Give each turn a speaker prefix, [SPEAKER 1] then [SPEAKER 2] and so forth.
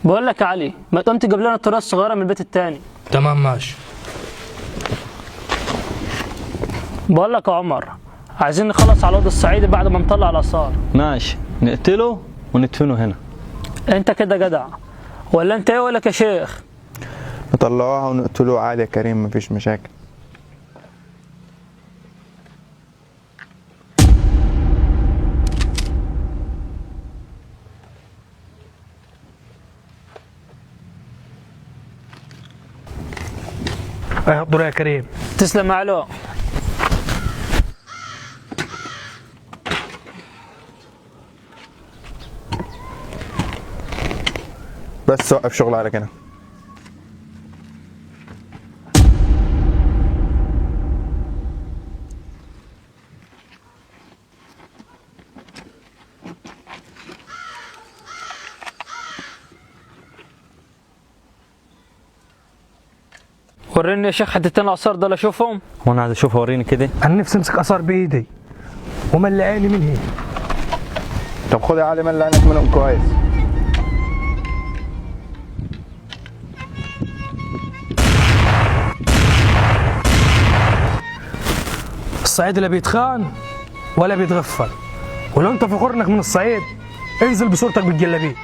[SPEAKER 1] بقول لك يا علي، ما تقوم تجيب لنا الطريقه الصغيره من البيت التاني.
[SPEAKER 2] تمام ماشي.
[SPEAKER 1] بقول لك يا عمر، عايزين نخلص على الواد الصعيدي بعد ما نطلع الاثار.
[SPEAKER 3] ماشي، نقتله وندفنه هنا.
[SPEAKER 1] انت كده جدع، ولا انت ايه ولا يا شيخ؟
[SPEAKER 4] نطلعوها ونقتلوه عادي يا كريم، مفيش مشاكل.
[SPEAKER 2] ايه الدور يا كريم؟
[SPEAKER 1] تسلم يا علو.
[SPEAKER 4] بس وقف شغل على كده.
[SPEAKER 1] وريني يا شيخ حتتين الاثار دول اشوفهم.
[SPEAKER 3] هو انا عايز اشوفه، وريني كده.
[SPEAKER 2] انا نفسي امسك اثار بايدي وملي عيني من هنا.
[SPEAKER 4] طب خد يا علي ملي عينك منهم كويس.
[SPEAKER 2] الصعيد لا بيتخان ولا بيتغفل، ولو انت فخور انك من الصعيد انزل بصورتك بالجلابيه.